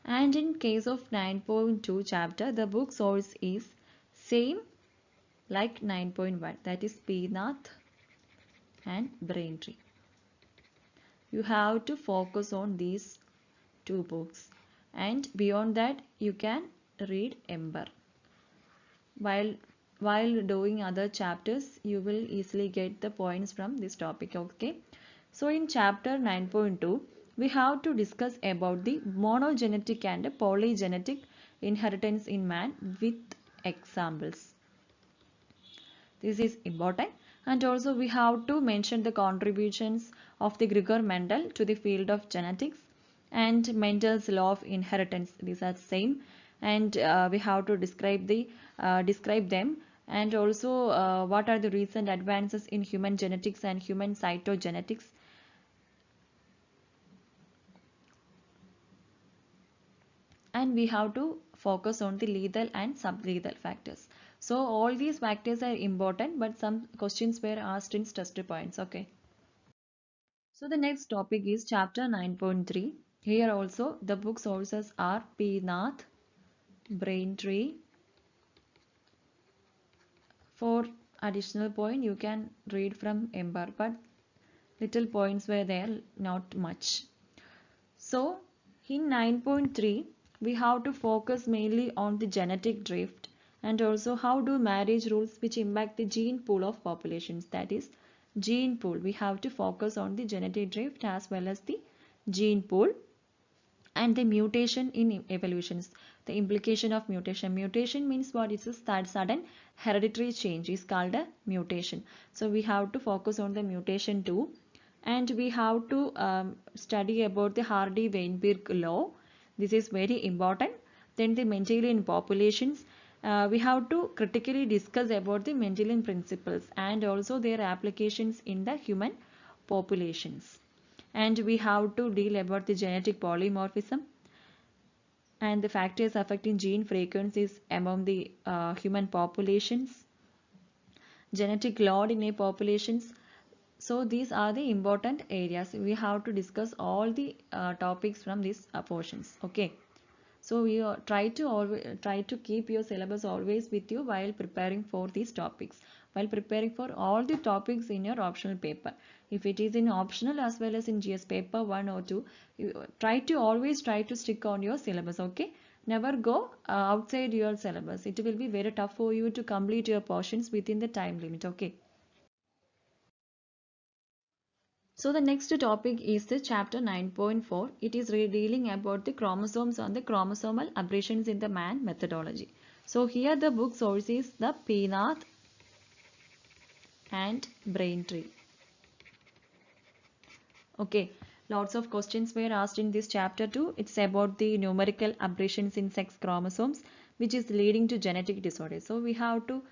And in case of 9.2 chapter, the book source is same like 9.1. That is PNAT and brain tree. You have to focus on these two books and beyond that you can read Ember. While doing other chapters you will easily get the points from this topic. Okay, so in chapter 9.2 we have to discuss about the monogenetic and polygenetic inheritance in man with examples. This is important. And also we have to mention the contributions of the Gregor Mendel to the field of genetics and Mendel's law of inheritance. These are same, and we have to describe them and also what are the recent advances in human genetics and human cytogenetics. And we have to focus on the lethal and sublethal factors. So all these factors are important, but some questions were asked in test points. Okay. So the next topic is chapter 9.3. Here also the book sources are P. Nath, Braintree. For additional point you can read from Ember, but little points were there, not much. So in 9.3 we have to focus mainly on the genetic drift and also how do marriage rules which impact the gene pool of populations, that is gene pool. We have to focus on the genetic drift as well as the gene pool and the mutation in evolutions. The implication of mutation. Mutation means what? It's a sudden hereditary change is called a mutation. So we have to focus on the mutation too. And we have to study about the Hardy-Weinberg law. This is very important. Then the Mendelian populations. We have to critically discuss about the Mendelian principles and also their applications in the human populations. And we have to deal about the genetic polymorphism and the factors affecting gene frequencies among the human populations, genetic load in a populations. So these are the important areas. We have to discuss all the topics from these portions. Okay. So we try to keep your syllabus always with you while preparing for these topics, while preparing for all the topics in your optional paper. If it is in optional as well as in GS paper 1 or 2, you always try to stick on your syllabus. Okay, never go outside your syllabus. It will be very tough for you to complete your portions within the time limit. Okay. So the next topic is the chapter 9.4. It is dealing about the chromosomes and the chromosomal aberrations in the man methodology. So here the book source is the Peenath and Braintree. Okay, lots of questions were asked in this chapter too. It's about the numerical aberrations in sex chromosomes, which is leading to genetic disorders. So we have to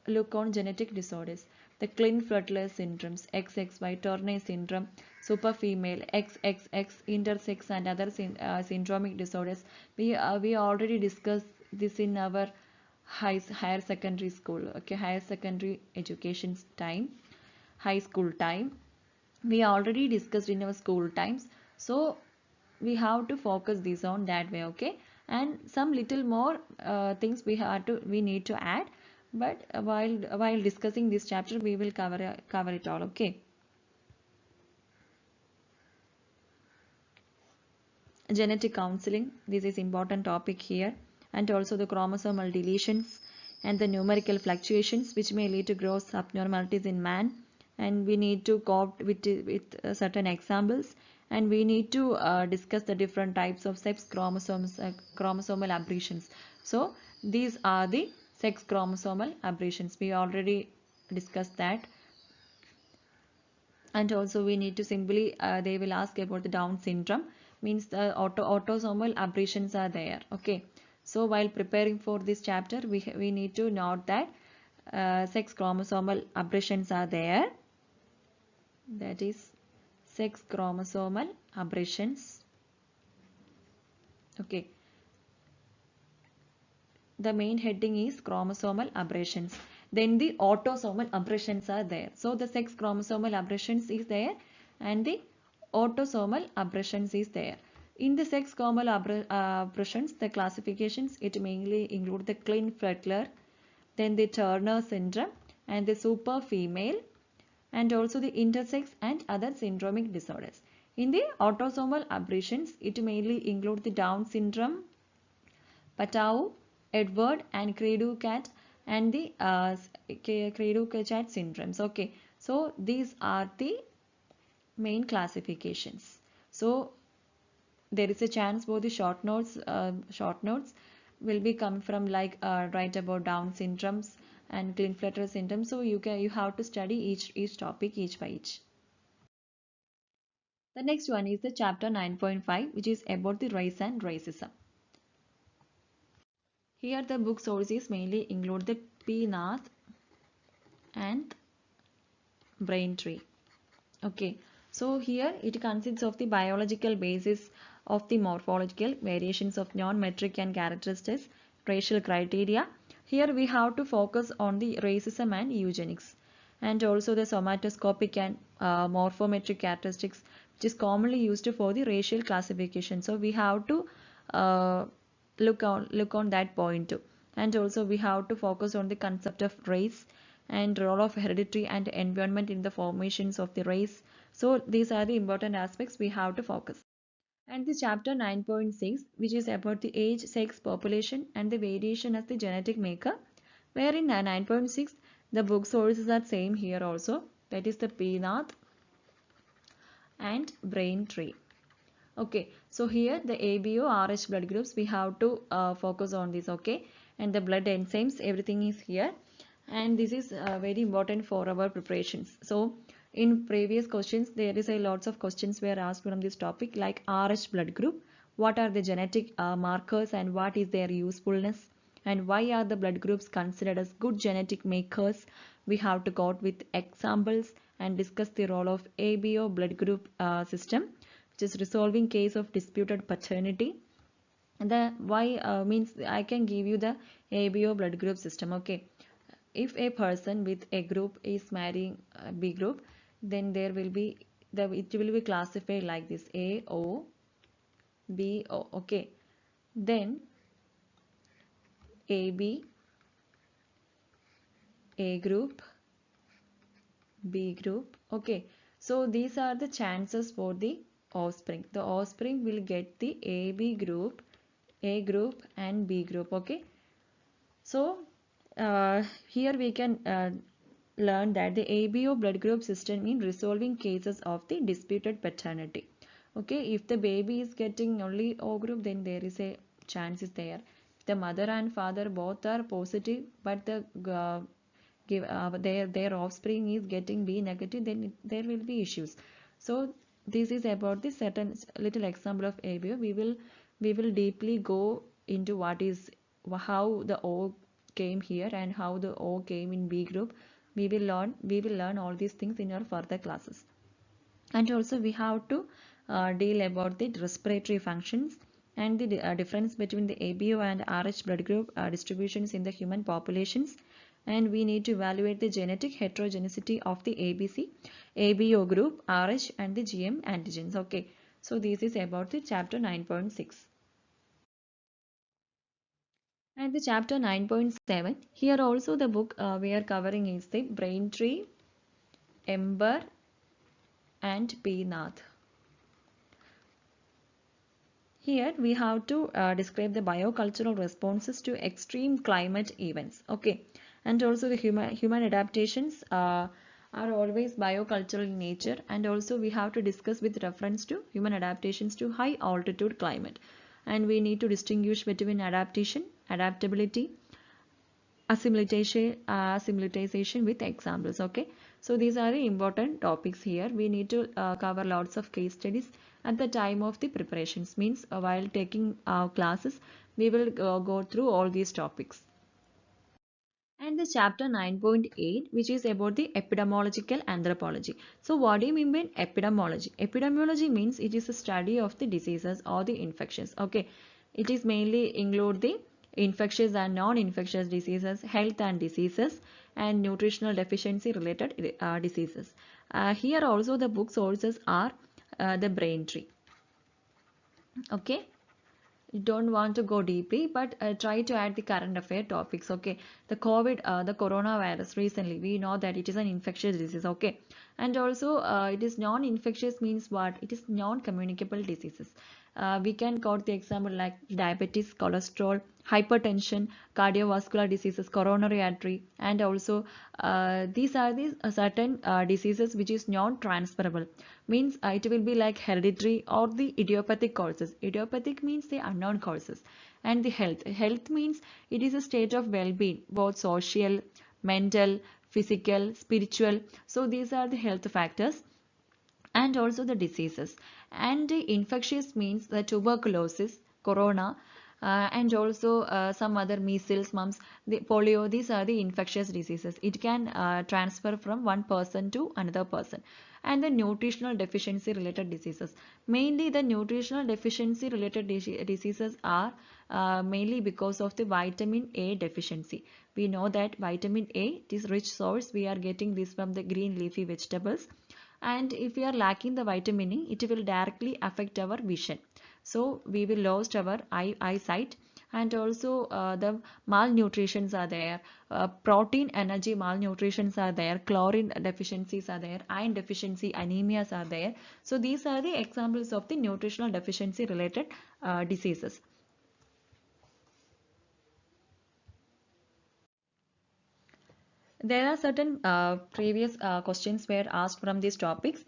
look on genetic disorders. The Klinefelter syndromes, XXY, Turner syndrome, superfemale, XXX, intersex, and other syndromic disorders. We already discussed this in our higher secondary school, okay, higher secondary education time, high school time. We already discussed in our school times. So we have to focus this on that way, okay, and some little more things we need to add, but while discussing this chapter we will cover it all, okay. Genetic counseling, this is important topic here, and also the chromosomal deletions and the numerical fluctuations which may lead to gross abnormalities in man, and we need to cope with certain examples, and we need to discuss the different types of sex chromosomes, chromosomal aberrations. So these are the sex chromosomal aberrations. We already discussed that. And also we need to simply they will ask about the Down syndrome, means the autosomal aberrations are there, okay. So while preparing for this chapter we need to note that sex chromosomal aberrations are there, that is sex chromosomal aberrations, okay. The main heading is chromosomal aberrations. Then the autosomal aberrations are there. So the sex chromosomal aberrations is there and the autosomal aberrations is there. In the sex chromosomal aberrations, the classifications, it mainly include the Klinefelter, then the Turner syndrome and the super female, and also the intersex and other syndromic disorders. In the autosomal aberrations, it mainly include the Down syndrome, Patau, Edward and Cray-Ducat, and the Cray-Ducat syndromes. Okay, so these are the main classifications. So there is a chance for the short notes. Short notes will be come from like write about Down syndromes and Klinefelter syndrome. So you have to study each topic each by each. The next one is the chapter 9.5, which is about the race and racism. Here the book sources mainly include the Peenath and Braintree. Okay, so here it consists of the biological basis of the morphological variations of non-metric and characteristics, racial criteria. Here we have to focus on the racism and eugenics, and also the somatoscopic and morphometric characteristics, which is commonly used for the racial classification. So we have to look on that point too. And also we have to focus on the concept of race and role of heredity and environment in the formations of the race. So these are the important aspects we have to focus. And the chapter 9.6, which is about the age, sex, population and the variation as the genetic maker, where in 9.6 the book sources are same here also, that is the Peenath and Braintree. Okay, so here the ABO, RH blood groups, we have to focus on this, okay, and the blood enzymes, everything is here, and this is very important for our preparations. So in previous questions, there is a lots of questions were asked from this topic, like RH blood group, what are the genetic markers and what is their usefulness, and why are the blood groups considered as good genetic makers. We have to go out with examples and discuss the role of ABO blood group system, which is resolving case of disputed paternity. And the why means I can give you the ABO blood group system, okay. If a person with a group is marrying a B group, then there will be it will be classified like this: A O B O, okay. Then AB, A group, B group, okay. So these are the chances for the offspring. The offspring will get the AB group, A group and B group, okay. So here we can learn that the ABO blood group system in resolving cases of the disputed paternity. Okay, if the baby is getting only O group, then there is a chance is there. If the mother and father both are positive, but their offspring is getting B negative, then there will be issues. So this is about the certain little example of ABO. We will deeply go into how the O came here and how the O came in B group. We will learn all these things in our further classes. And also we have to deal about the respiratory functions and the difference between the ABO and RH blood group distributions in the human populations. And we need to evaluate the genetic heterogeneity of the ABC, ABO group, RH and the GM antigens. Okay, so this is about the chapter 9.6. And the chapter 9.7, here also the book we are covering is the brain tree, Ember and P. Nath. Here we have to describe the biocultural responses to extreme climate events. Okay, and also the human adaptations are always biocultural in nature, and also we have to discuss with reference to human adaptations to high altitude climate, and we need to distinguish between adaptation, adaptability, assimilatization with examples. Okay, so these are the important topics here. We need to cover lots of case studies at the time of the preparations, means while taking classes we will go through all these topics. And the chapter 9.8, which is about the epidemiological anthropology. So what do you mean by epidemiology? Epidemiology means it is a study of the diseases or the infections. Okay, it is mainly include the infectious and non-infectious diseases, health and diseases, and nutritional deficiency related diseases. Here also the book sources are the brain tree. Okay, you don't want to go deeply, but try to add the current affair topics. Okay, the the coronavirus recently, we know that it is an infectious disease. Okay, and also it is non-infectious means what? It is non-communicable diseases. We can quote the example like diabetes, cholesterol, hypertension, cardiovascular diseases, coronary artery, and also these are the certain diseases which is non-transferable. Means it will be like hereditary or the idiopathic causes. Idiopathic means the unknown causes. And the health. Health means it is a state of well-being, both social, mental, physical, spiritual. So these are the health factors. And also the diseases. And the infectious means the tuberculosis, corona, and also some other measles, mumps, the polio. These are the infectious diseases. It can transfer from one person to another person. And the nutritional deficiency related diseases. Mainly the nutritional deficiency related diseases are mainly because of the vitamin A deficiency. We know that vitamin A is rich source. We are getting this from the green leafy vegetables. And if we are lacking the vitamin E, it will directly affect our vision. So we will lose our eyesight, and also the malnutritions are there, protein energy malnutritions are there, chlorine deficiencies are there, iron deficiency anemias are there. So these are the examples of the nutritional deficiency related diseases. There are certain previous questions were asked from these topics,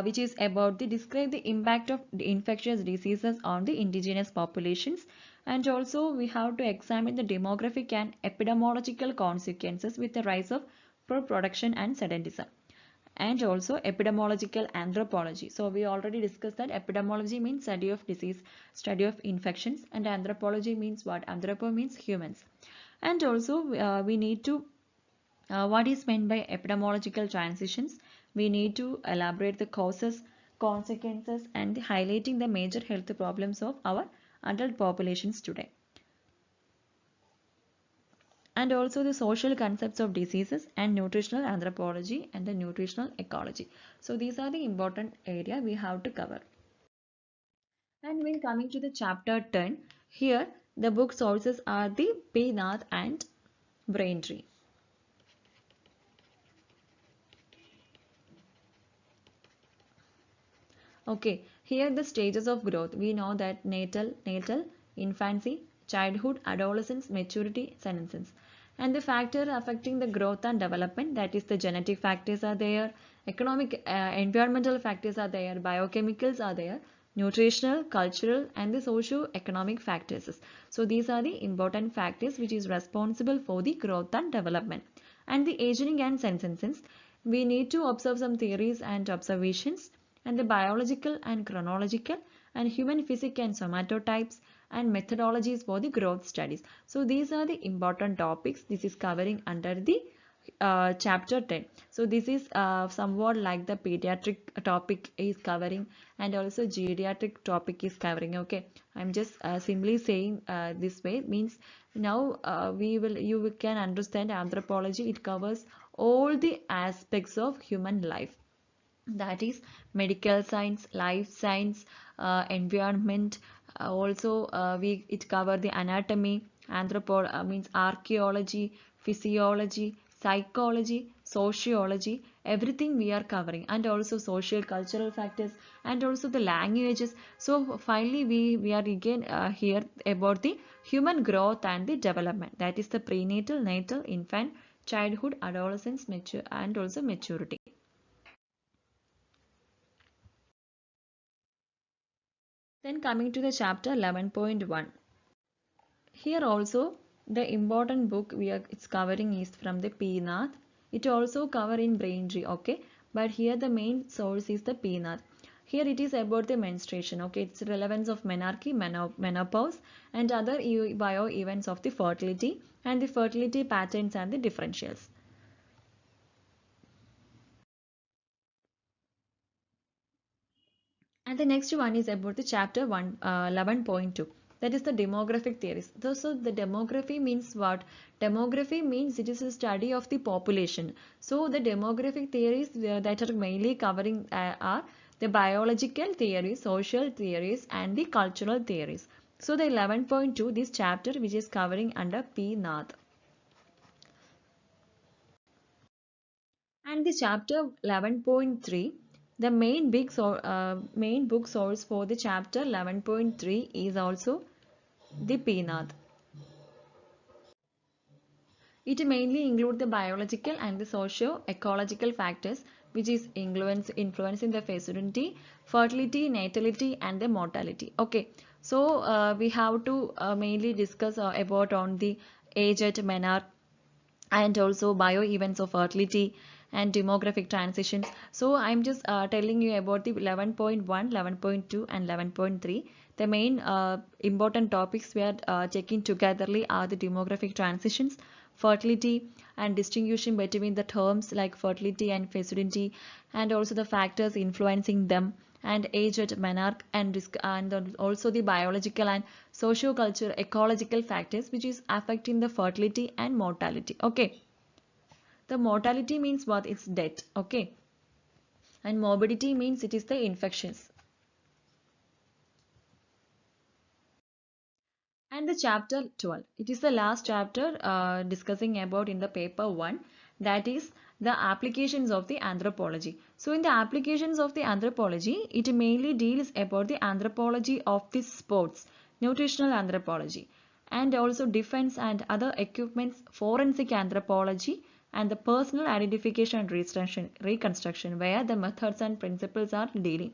which is about the describe the impact of the infectious diseases on the indigenous populations, and also we have to examine the demographic and epidemiological consequences with the rise of production and sedentism. And also epidemiological anthropology. So we already discussed that epidemiology means study of disease, study of infections, and anthropology means what? Anthropo means humans. And also we need to what is meant by epidemiological transitions? We need to elaborate the causes, consequences, and highlighting the major health problems of our adult populations today. And also the social concepts of diseases and nutritional anthropology and the nutritional ecology. So these are the important area we have to cover. And when coming to the chapter 10, here the book sources are the P. Nath and Braintree. Okay, here the stages of growth. We know that natal, infancy, childhood, adolescence, maturity, senescence. And the factor affecting the growth and development, that is the genetic factors are there, economic, environmental factors are there, biochemicals are there, nutritional, cultural and the socio-economic factors. So these are the important factors which is responsible for the growth and development. And the aging and senescence, we need to observe some theories and observations, and the biological and chronological and human physics and somatotypes and methodologies for the growth studies. So these are the important topics. This is covering under the chapter 10. So this is somewhat like the pediatric topic is covering, and also geriatric topic is covering. Okay, I'm just simply saying this way, means now you can understand anthropology. It covers all the aspects of human life, that is medical science, life science, environment, it cover the anatomy, means archaeology, physiology, psychology, sociology, everything we are covering, and also social cultural factors, and also the languages. So finally we are again here about the human growth and the development, that is the prenatal, natal, infant, childhood, adolescence, mature and also maturity. Then coming to the chapter 11.1. Here also the important book it's covering is from the Pnath. It also cover in Braintree, okay? But here the main source is the Pnath. Here it is about the menstruation, okay? It's relevance of menarche, menopause and other bio events of the fertility, and the fertility patterns and the differentials. And the next one is about the chapter 11.2. That is the demographic theories. So the demography means what? Demography means it is a study of the population. So the demographic theories that are mainly covering are the biological theories, social theories and the cultural theories. So the 11.2, this chapter which is covering under Pnath. And the chapter 11.3, the main book source for the chapter 11.3 is also the Pnath. It mainly includes the biological and the socio-ecological factors which is influencing the fertility, natality and the mortality. Okay, so we have to mainly discuss about on the age at menarche and also bio events of fertility and demographic transitions. So I'm just telling you about the 11.1, 11.2 and 11.3. The main important topics we are taking togetherly are the demographic transitions, fertility and distinguishing between the terms like fertility and fecundity, and also the factors influencing them, and age at menarche and also the biological and socio-cultural ecological factors which is affecting the fertility and mortality. Okay, the mortality means what? It's death. Okay, and morbidity means it is the infections. And the chapter 12, it is the last chapter discussing about in the paper 1, that is the applications of the anthropology. So in the applications of the anthropology, it mainly deals about the anthropology of the sports, nutritional anthropology, and also defense and other equipments, forensic anthropology, and the personal identification and reconstruction, where the methods and principles are dealing.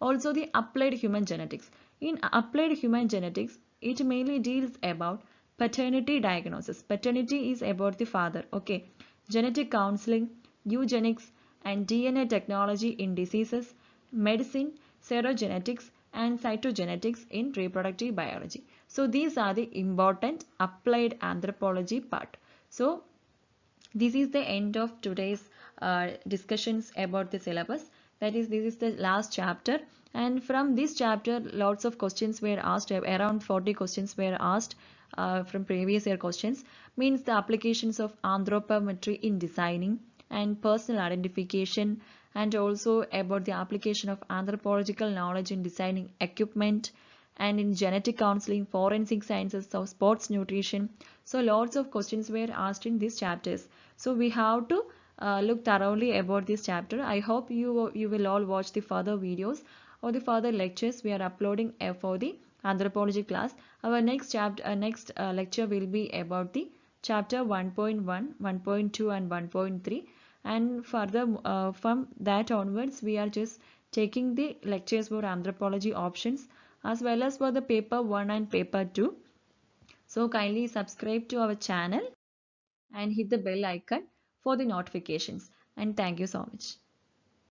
Also the applied human genetics. In applied human genetics, it mainly deals about paternity diagnosis. Paternity is about the father. Okay. Genetic counseling, eugenics and DNA technology in diseases, medicine, serogenetics and cytogenetics in reproductive biology. So these are the important applied anthropology part. So this is the end of today's discussions about the syllabus. That is, this is the last chapter, and from this chapter lots of questions were asked. Around 40 questions were asked from previous year questions, means the applications of anthropometry in designing and personal identification, and also about the application of anthropological knowledge in designing equipment, and in genetic counseling, forensic sciences, so sports nutrition. So lots of questions were asked in these chapters. So we have to look thoroughly about this chapter. I hope you will all watch the further videos or the further lectures we are uploading for the anthropology class. Our next lecture will be about the chapter 1.1, 1.2 and 1.3, and further from that onwards we are just taking the lectures for anthropology options as well as for the paper 1 and paper 2. So kindly subscribe to our channel and hit the bell icon for the notifications, and thank you so much.